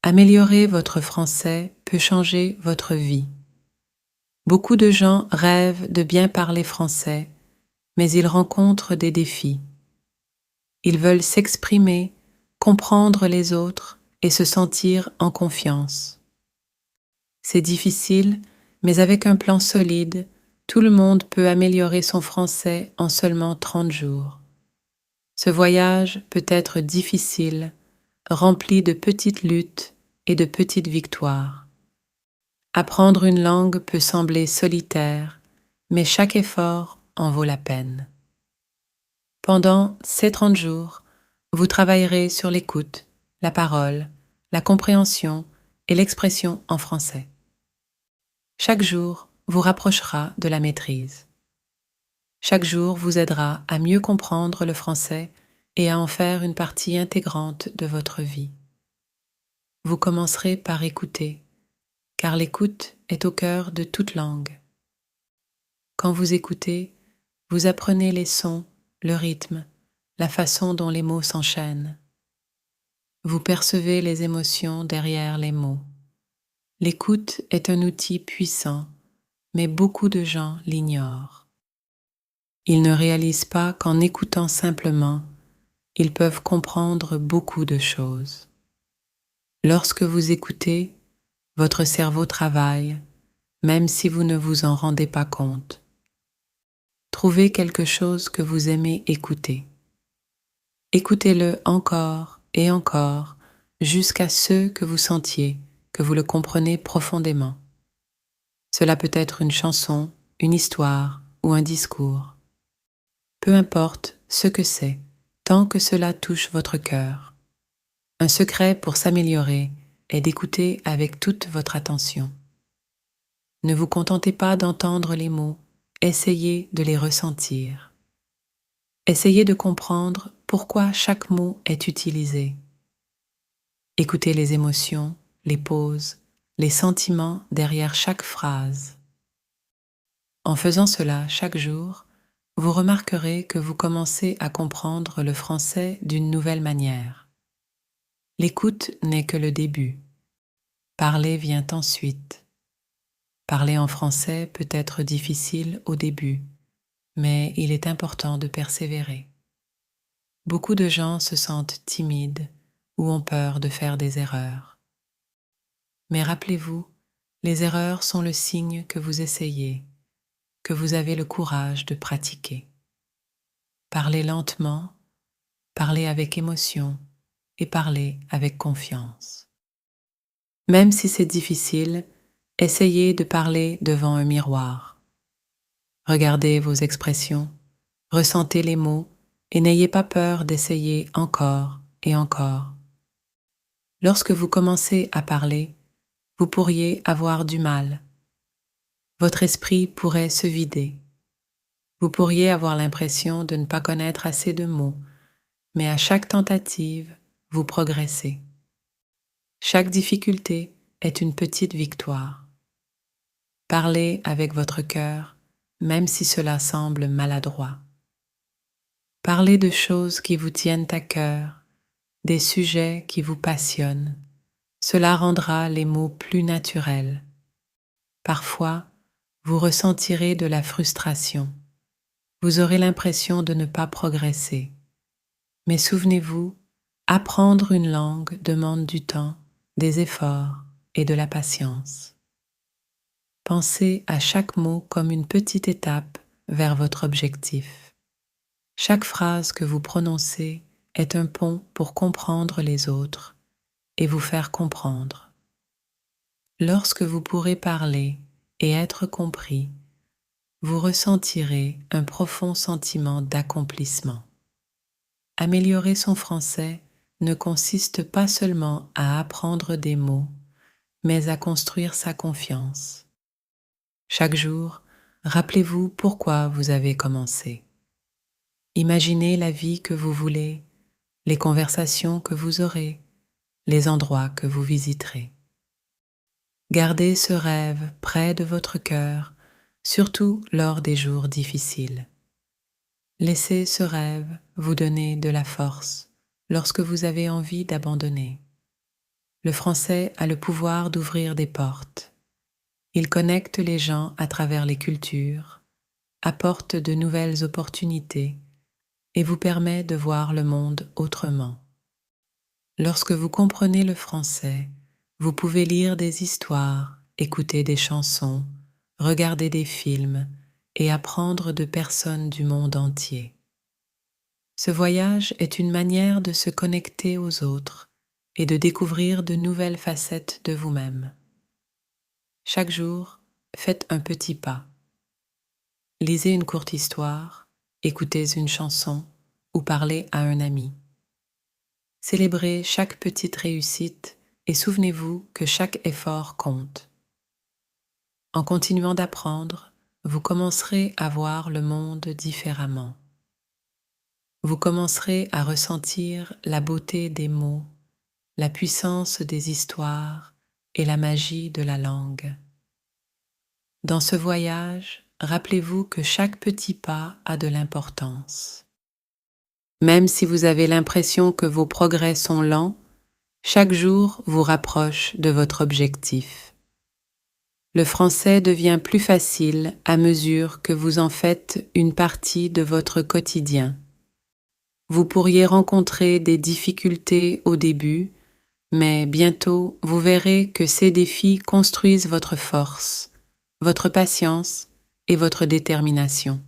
Améliorer votre français peut changer votre vie. Beaucoup de gens rêvent de bien parler français, mais ils rencontrent des défis. Ils veulent s'exprimer, comprendre les autres et se sentir en confiance. C'est difficile, mais avec un plan solide, tout le monde peut améliorer son français en seulement 30 jours. Ce voyage peut être difficile, rempli de petites luttes et de petites victoires. Apprendre une langue peut sembler solitaire, mais chaque effort en vaut la peine. Pendant ces 30 jours, vous travaillerez sur l'écoute, la parole, la compréhension et l'expression en français. Chaque jour vous rapprochera de la maîtrise. Chaque jour vous aidera à mieux comprendre le français et à en faire une partie intégrante de votre vie. Vous commencerez par écouter, car l'écoute est au cœur de toute langue. Quand vous écoutez, vous apprenez les sons, le rythme, la façon dont les mots s'enchaînent. Vous percevez les émotions derrière les mots. L'écoute est un outil puissant, mais beaucoup de gens l'ignorent. Ils ne réalisent pas qu'en écoutant simplement, ils peuvent comprendre beaucoup de choses. Lorsque vous écoutez, votre cerveau travaille, même si vous ne vous en rendez pas compte. Trouvez quelque chose que vous aimez écouter. Écoutez-le encore et encore jusqu'à ce que vous sentiez que vous le comprenez profondément. Cela peut être une chanson, une histoire ou un discours. Peu importe ce que c'est, tant que cela touche votre cœur. Un secret pour s'améliorer est d'écouter avec toute votre attention. Ne vous contentez pas d'entendre les mots, essayez de les ressentir. Essayez de comprendre pourquoi chaque mot est utilisé. Écoutez les émotions, les pauses, les sentiments derrière chaque phrase. En faisant cela chaque jour, vous remarquerez que vous commencez à comprendre le français d'une nouvelle manière. L'écoute n'est que le début. Parler vient ensuite. Parler en français peut être difficile au début, mais il est important de persévérer. Beaucoup de gens se sentent timides ou ont peur de faire des erreurs. Mais rappelez-vous, les erreurs sont le signe que vous essayez, que vous avez le courage de pratiquer. Parlez lentement, parlez avec émotion et parlez avec confiance. Même si c'est difficile, essayez de parler devant un miroir. Regardez vos expressions, ressentez les mots et n'ayez pas peur d'essayer encore et encore. Lorsque vous commencez à parler, vous pourriez avoir du mal. Votre esprit pourrait se vider. Vous pourriez avoir l'impression de ne pas connaître assez de mots, mais à chaque tentative, vous progressez. Chaque difficulté est une petite victoire. Parlez avec votre cœur, même si cela semble maladroit. Parlez de choses qui vous tiennent à cœur, des sujets qui vous passionnent. Cela rendra les mots plus naturels. Parfois, vous ressentirez de la frustration. Vous aurez l'impression de ne pas progresser. Mais souvenez-vous, apprendre une langue demande du temps, des efforts et de la patience. Pensez à chaque mot comme une petite étape vers votre objectif. Chaque phrase que vous prononcez est un pont pour comprendre les autres et vous faire comprendre. Lorsque vous pourrez parler et être compris, vous ressentirez un profond sentiment d'accomplissement. Améliorer son français ne consiste pas seulement à apprendre des mots, mais à construire sa confiance. Chaque jour, rappelez-vous pourquoi vous avez commencé. Imaginez la vie que vous voulez, les conversations que vous aurez, les endroits que vous visiterez. Gardez ce rêve près de votre cœur, surtout lors des jours difficiles. Laissez ce rêve vous donner de la force lorsque vous avez envie d'abandonner. Le français a le pouvoir d'ouvrir des portes. Il connecte les gens à travers les cultures, apporte de nouvelles opportunités et vous permet de voir le monde autrement. Lorsque vous comprenez le français, vous pouvez lire des histoires, écouter des chansons, regarder des films et apprendre de personnes du monde entier. Ce voyage est une manière de se connecter aux autres et de découvrir de nouvelles facettes de vous-même. Chaque jour, faites un petit pas. Lisez une courte histoire, écoutez une chanson ou parlez à un ami. Célébrez chaque petite réussite et souvenez-vous que chaque effort compte. En continuant d'apprendre, vous commencerez à voir le monde différemment. Vous commencerez à ressentir la beauté des mots, la puissance des histoires et la magie de la langue. Dans ce voyage, rappelez-vous que chaque petit pas a de l'importance. Même si vous avez l'impression que vos progrès sont lents, chaque jour vous rapproche de votre objectif. Le français devient plus facile à mesure que vous en faites une partie de votre quotidien. Vous pourriez rencontrer des difficultés au début, mais bientôt vous verrez que ces défis construisent votre force, votre patience et votre détermination.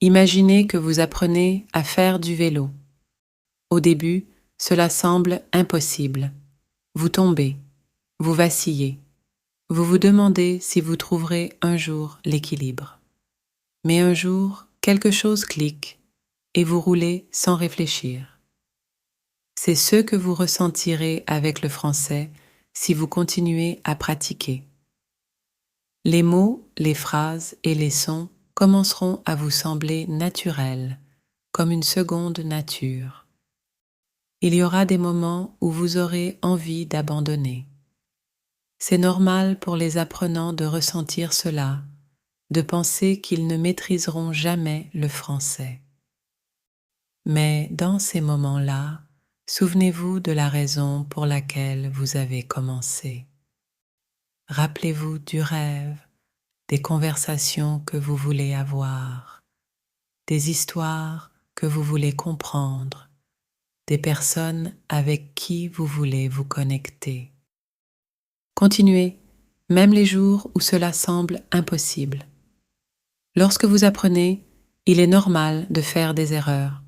Imaginez que vous apprenez à faire du vélo. Au début, cela semble impossible. Vous tombez, vous vacillez, vous vous demandez si vous trouverez un jour l'équilibre. Mais un jour, quelque chose clique et vous roulez sans réfléchir. C'est ce que vous ressentirez avec le français si vous continuez à pratiquer. Les mots, les phrases et les sons commenceront à vous sembler naturels, comme une seconde nature. Il y aura des moments où vous aurez envie d'abandonner. C'est normal pour les apprenants de ressentir cela, de penser qu'ils ne maîtriseront jamais le français. Mais dans ces moments-là, souvenez-vous de la raison pour laquelle vous avez commencé. Rappelez-vous du rêve, des conversations que vous voulez avoir, des histoires que vous voulez comprendre, des personnes avec qui vous voulez vous connecter. Continuez, même les jours où cela semble impossible. Lorsque vous apprenez, il est normal de faire des erreurs.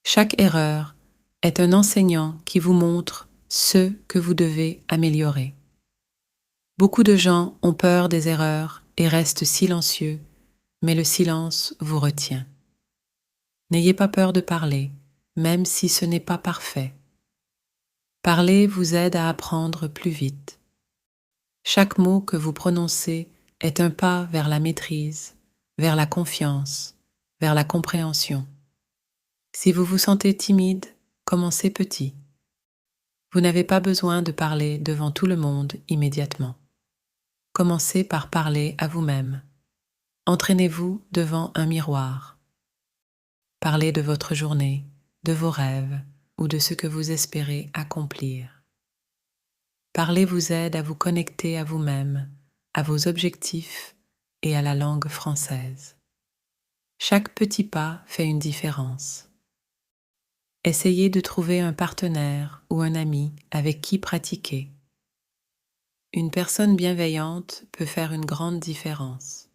Chaque erreur est un enseignant qui vous montre ce que vous devez améliorer. Beaucoup de gens ont peur des erreurs et restent silencieux, mais le silence vous retient. N'ayez pas peur de parler, même si ce n'est pas parfait. Parler vous aide à apprendre plus vite. Chaque mot que vous prononcez est un pas vers la maîtrise, vers la confiance, vers la compréhension. Si vous vous sentez timide, commencez petit. Vous n'avez pas besoin de parler devant tout le monde immédiatement. Commencez par parler à vous-même. Entraînez-vous devant un miroir. Parlez de votre journée, de vos rêves ou de ce que vous espérez accomplir. Parler vous aide à vous connecter à vous-même, à vos objectifs et à la langue française. Chaque petit pas fait une différence. Essayez de trouver un partenaire ou un ami avec qui pratiquer. Une personne bienveillante peut faire une grande différence.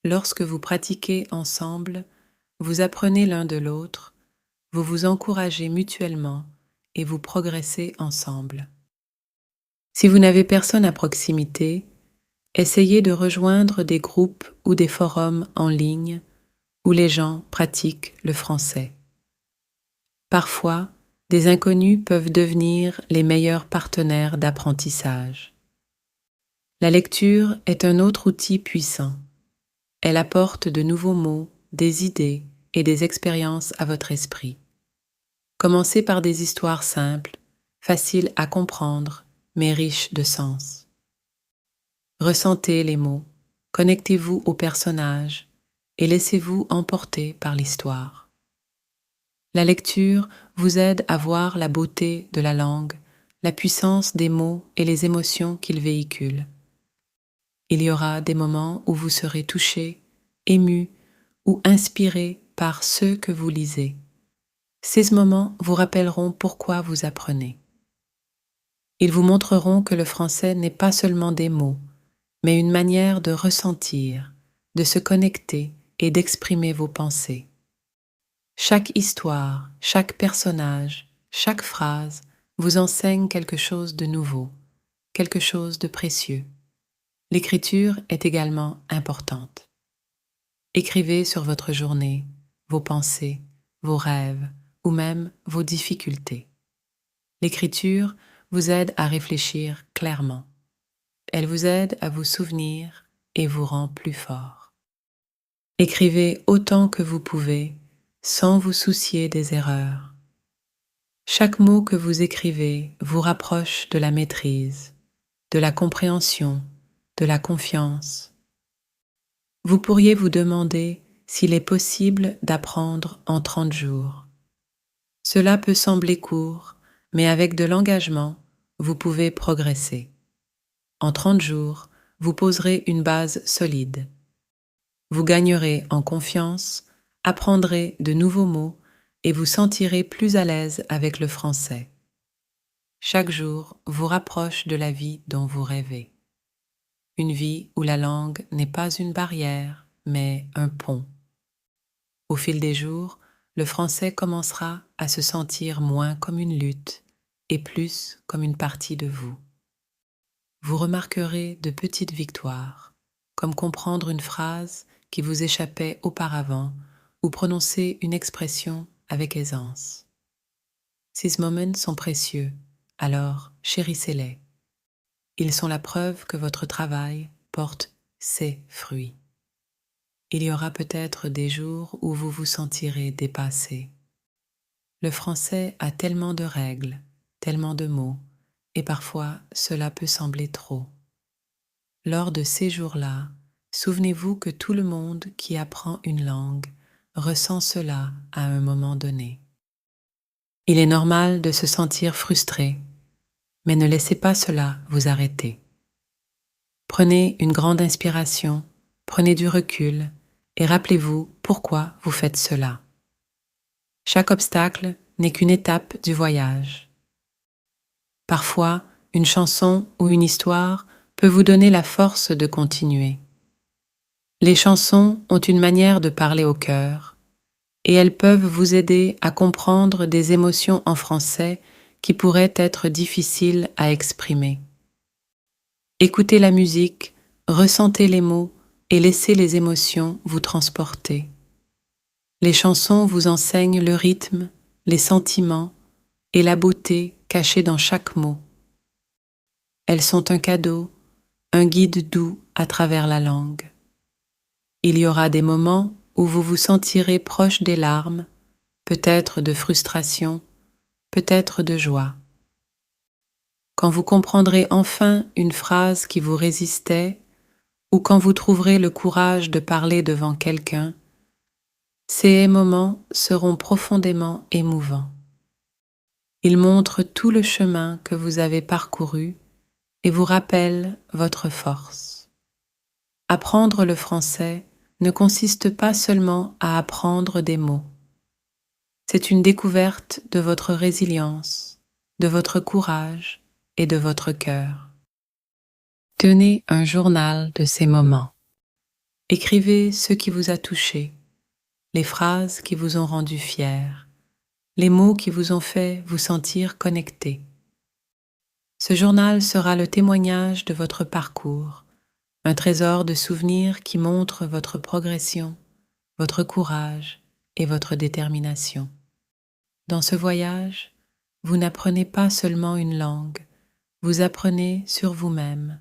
Lorsque vous pratiquez ensemble, vous apprenez l'un de l'autre, vous vous encouragez mutuellement et vous progressez ensemble. Si vous n'avez personne à proximité, essayez de rejoindre des groupes ou des forums en ligne où les gens pratiquent le français. Parfois, des inconnus peuvent devenir les meilleurs partenaires d'apprentissage. La lecture est un autre outil puissant. Elle apporte de nouveaux mots, des idées et des expériences à votre esprit. Commencez par des histoires simples, faciles à comprendre, mais riches de sens. Ressentez les mots, connectez-vous aux personnages et laissez-vous emporter par l'histoire. La lecture vous aide à voir la beauté de la langue, la puissance des mots et les émotions qu'ils véhiculent. Il y aura des moments où vous serez touché, ému ou inspiré par ceux que vous lisez. Ces moments vous rappelleront pourquoi vous apprenez. Ils vous montreront que le français n'est pas seulement des mots, mais une manière de ressentir, de se connecter et d'exprimer vos pensées. Chaque histoire, chaque personnage, chaque phrase vous enseigne quelque chose de nouveau, quelque chose de précieux. L'écriture est également importante. Écrivez sur votre journée, vos pensées, vos rêves ou même vos difficultés. L'écriture vous aide à réfléchir clairement. Elle vous aide à vous souvenir et vous rend plus fort. Écrivez autant que vous pouvez sans vous soucier des erreurs. Chaque mot que vous écrivez vous rapproche de la maîtrise, de la compréhension, de la confiance. Vous pourriez vous demander s'il est possible d'apprendre en 30 jours. Cela peut sembler court, mais avec de l'engagement, vous pouvez progresser. En 30 jours, vous poserez une base solide. Vous gagnerez en confiance, apprendrez de nouveaux mots et vous sentirez plus à l'aise avec le français. Chaque jour vous rapproche de la vie dont vous rêvez. Une vie où la langue n'est pas une barrière, mais un pont. Au fil des jours, le français commencera à se sentir moins comme une lutte et plus comme une partie de vous. Vous remarquerez de petites victoires, comme comprendre une phrase qui vous échappait auparavant ou prononcer une expression avec aisance. Ces moments sont précieux, alors chérissez-les. Ils sont la preuve que votre travail porte ses fruits. Il y aura peut-être des jours où vous vous sentirez dépassé. Le français a tellement de règles, tellement de mots, et parfois cela peut sembler trop. Lors de ces jours-là, souvenez-vous que tout le monde qui apprend une langue ressent cela à un moment donné. Il est normal de se sentir frustré, mais ne laissez pas cela vous arrêter. Prenez une grande inspiration, prenez du recul et rappelez-vous pourquoi vous faites cela. Chaque obstacle n'est qu'une étape du voyage. Parfois, une chanson ou une histoire peut vous donner la force de continuer. Les chansons ont une manière de parler au cœur et elles peuvent vous aider à comprendre des émotions en français qui pourraient être difficiles à exprimer. Écoutez la musique, ressentez les mots et laissez les émotions vous transporter. Les chansons vous enseignent le rythme, les sentiments et la beauté cachée dans chaque mot. Elles sont un cadeau, un guide doux à travers la langue. Il y aura des moments où vous vous sentirez proche des larmes, peut-être de frustration, peut-être de joie. Quand vous comprendrez enfin une phrase qui vous résistait, ou quand vous trouverez le courage de parler devant quelqu'un, ces moments seront profondément émouvants. Ils montrent tout le chemin que vous avez parcouru et vous rappellent votre force. Apprendre le français ne consiste pas seulement à apprendre des mots. C'est une découverte de votre résilience, de votre courage et de votre cœur. Tenez un journal de ces moments. Écrivez ce qui vous a touché, les phrases qui vous ont rendu fiers, les mots qui vous ont fait vous sentir connecté. Ce journal sera le témoignage de votre parcours, un trésor de souvenirs qui montre votre progression, votre courage et votre détermination. Dans ce voyage, vous n'apprenez pas seulement une langue, vous apprenez sur vous-même.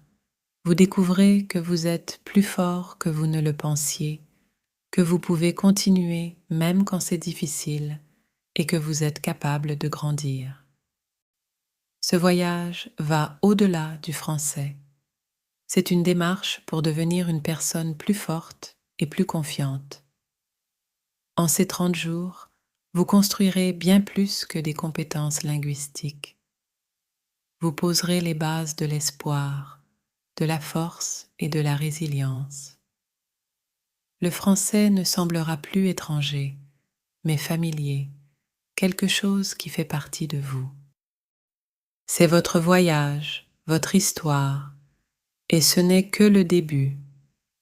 Vous découvrez que vous êtes plus fort que vous ne le pensiez, que vous pouvez continuer même quand c'est difficile et que vous êtes capable de grandir. Ce voyage va au-delà du français. C'est une démarche pour devenir une personne plus forte et plus confiante. En ces 30 jours, vous construirez bien plus que des compétences linguistiques. vous poserez les bases de l'espoir, de la force et de la résilience. Le français ne semblera plus étranger, mais familier, quelque chose qui fait partie de vous. C'est votre voyage, votre histoire, et ce n'est que le début.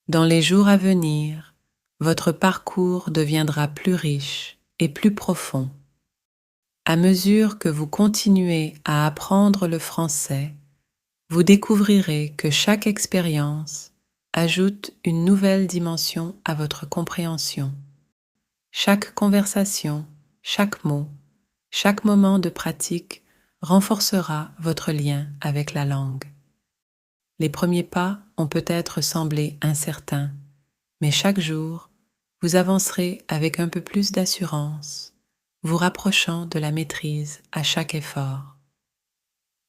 Dans les jours à venir, votre parcours deviendra plus riche et plus profond. À mesure que vous continuez à apprendre le français, vous découvrirez que chaque expérience ajoute une nouvelle dimension à votre compréhension. Chaque conversation, chaque mot, chaque moment de pratique renforcera votre lien avec la langue. Les premiers pas ont peut-être semblé incertains, mais chaque jour, vous avancerez avec un peu plus d'assurance, vous rapprochant de la maîtrise à chaque effort.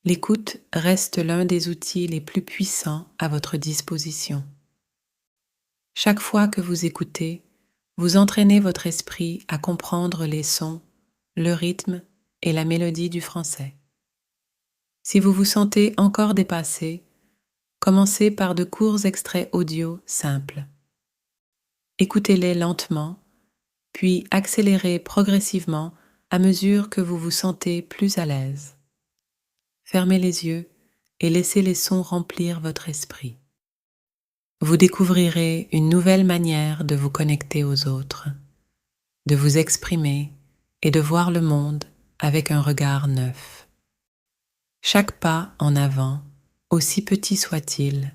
L'écoute reste l'un des outils les plus puissants à votre disposition. Chaque fois que vous écoutez, vous entraînez votre esprit à comprendre les sons, le rythme et la mélodie du français. Si vous vous sentez encore dépassé, commencez par de courts extraits audio simples. Écoutez-les lentement, puis accélérez progressivement à mesure que vous vous sentez plus à l'aise. Fermez les yeux et laissez les sons remplir votre esprit. Vous découvrirez une nouvelle manière de vous connecter aux autres, de vous exprimer et de voir le monde avec un regard neuf. Chaque pas en avant, aussi petit soit-il,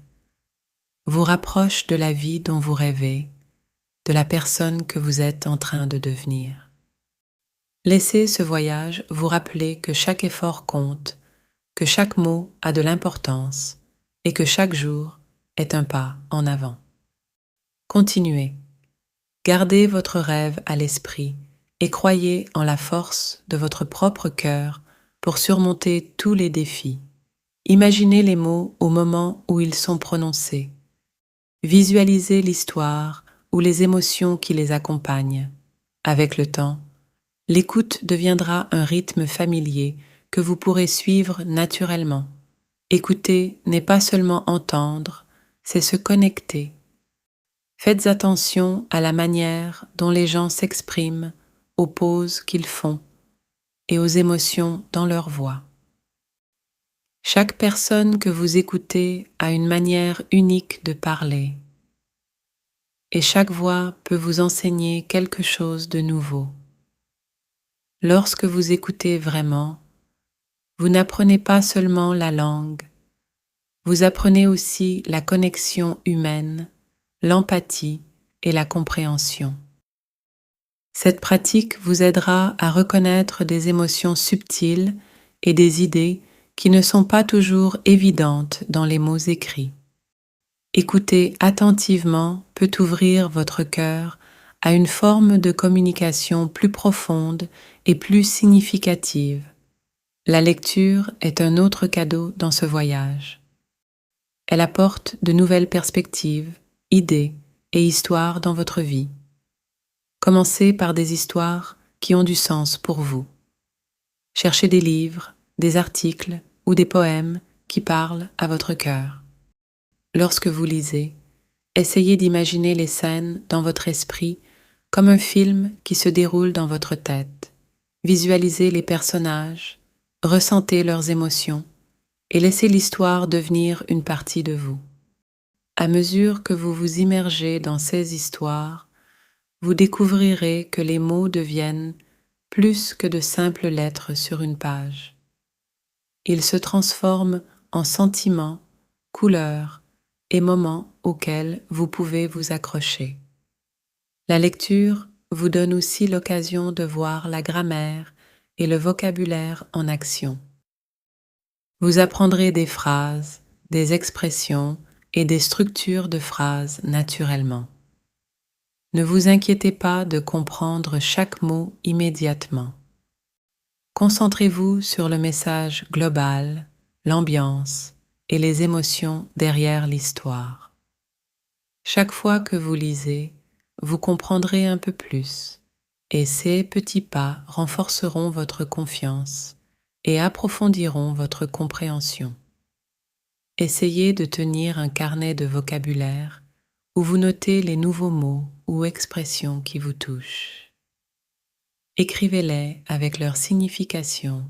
vous rapproche de la vie dont vous rêvez, de la personne que vous êtes en train de devenir. Laissez ce voyage vous rappeler que chaque effort compte, que chaque mot a de l'importance et que chaque jour est un pas en avant. Continuez, gardez votre rêve à l'esprit et croyez en la force de votre propre cœur pour surmonter tous les défis. Imaginez les mots au moment où ils sont prononcés. Visualisez l'histoire ou les émotions qui les accompagnent. Avec le temps, l'écoute deviendra un rythme familier que vous pourrez suivre naturellement. Écouter n'est pas seulement entendre, c'est se connecter. Faites attention à la manière dont les gens s'expriment, aux pauses qu'ils font et aux émotions dans leur voix. Chaque personne que vous écoutez a une manière unique de parler, et chaque voix peut vous enseigner quelque chose de nouveau. Lorsque vous écoutez vraiment, vous n'apprenez pas seulement la langue, vous apprenez aussi la connexion humaine, l'empathie et la compréhension. Cette pratique vous aidera à reconnaître des émotions subtiles et des idées qui ne sont pas toujours évidentes dans les mots écrits. Écouter attentivement peut ouvrir votre cœur à une forme de communication plus profonde et plus significative. La lecture est un autre cadeau dans ce voyage. Elle apporte de nouvelles perspectives, idées et histoires dans votre vie. Commencez par des histoires qui ont du sens pour vous. Cherchez des livres, des articles ou des poèmes qui parlent à votre cœur. Lorsque vous lisez, essayez d'imaginer les scènes dans votre esprit comme un film qui se déroule dans votre tête. Visualisez les personnages, ressentez leurs émotions et laissez l'histoire devenir une partie de vous. À mesure que vous vous immergez dans ces histoires, vous découvrirez que les mots deviennent plus que de simples lettres sur une page. Ils se transforment en sentiments, couleurs et moments auxquels vous pouvez vous accrocher. La lecture vous donne aussi l'occasion de voir la grammaire et le vocabulaire en action. Vous apprendrez des phrases, des expressions et des structures de phrases naturellement. Ne vous inquiétez pas de comprendre chaque mot immédiatement. Concentrez-vous sur le message global, l'ambiance et les émotions derrière l'histoire. Chaque fois que vous lisez, vous comprendrez un peu plus et ces petits pas renforceront votre confiance et approfondiront votre compréhension. Essayez de tenir un carnet de vocabulaire où vous notez les nouveaux mots ou expressions qui vous touchent. Écrivez-les avec leur signification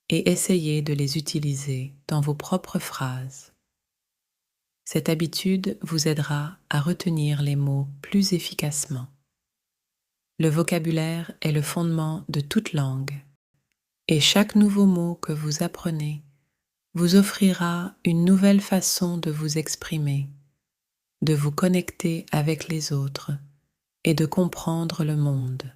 et essayez de les utiliser dans vos propres phrases. Cette habitude vous aidera à retenir les mots plus efficacement. Le vocabulaire est le fondement de toute langue et chaque nouveau mot que vous apprenez vous offrira une nouvelle façon de vous exprimer, de vous connecter avec les autres et de comprendre le monde.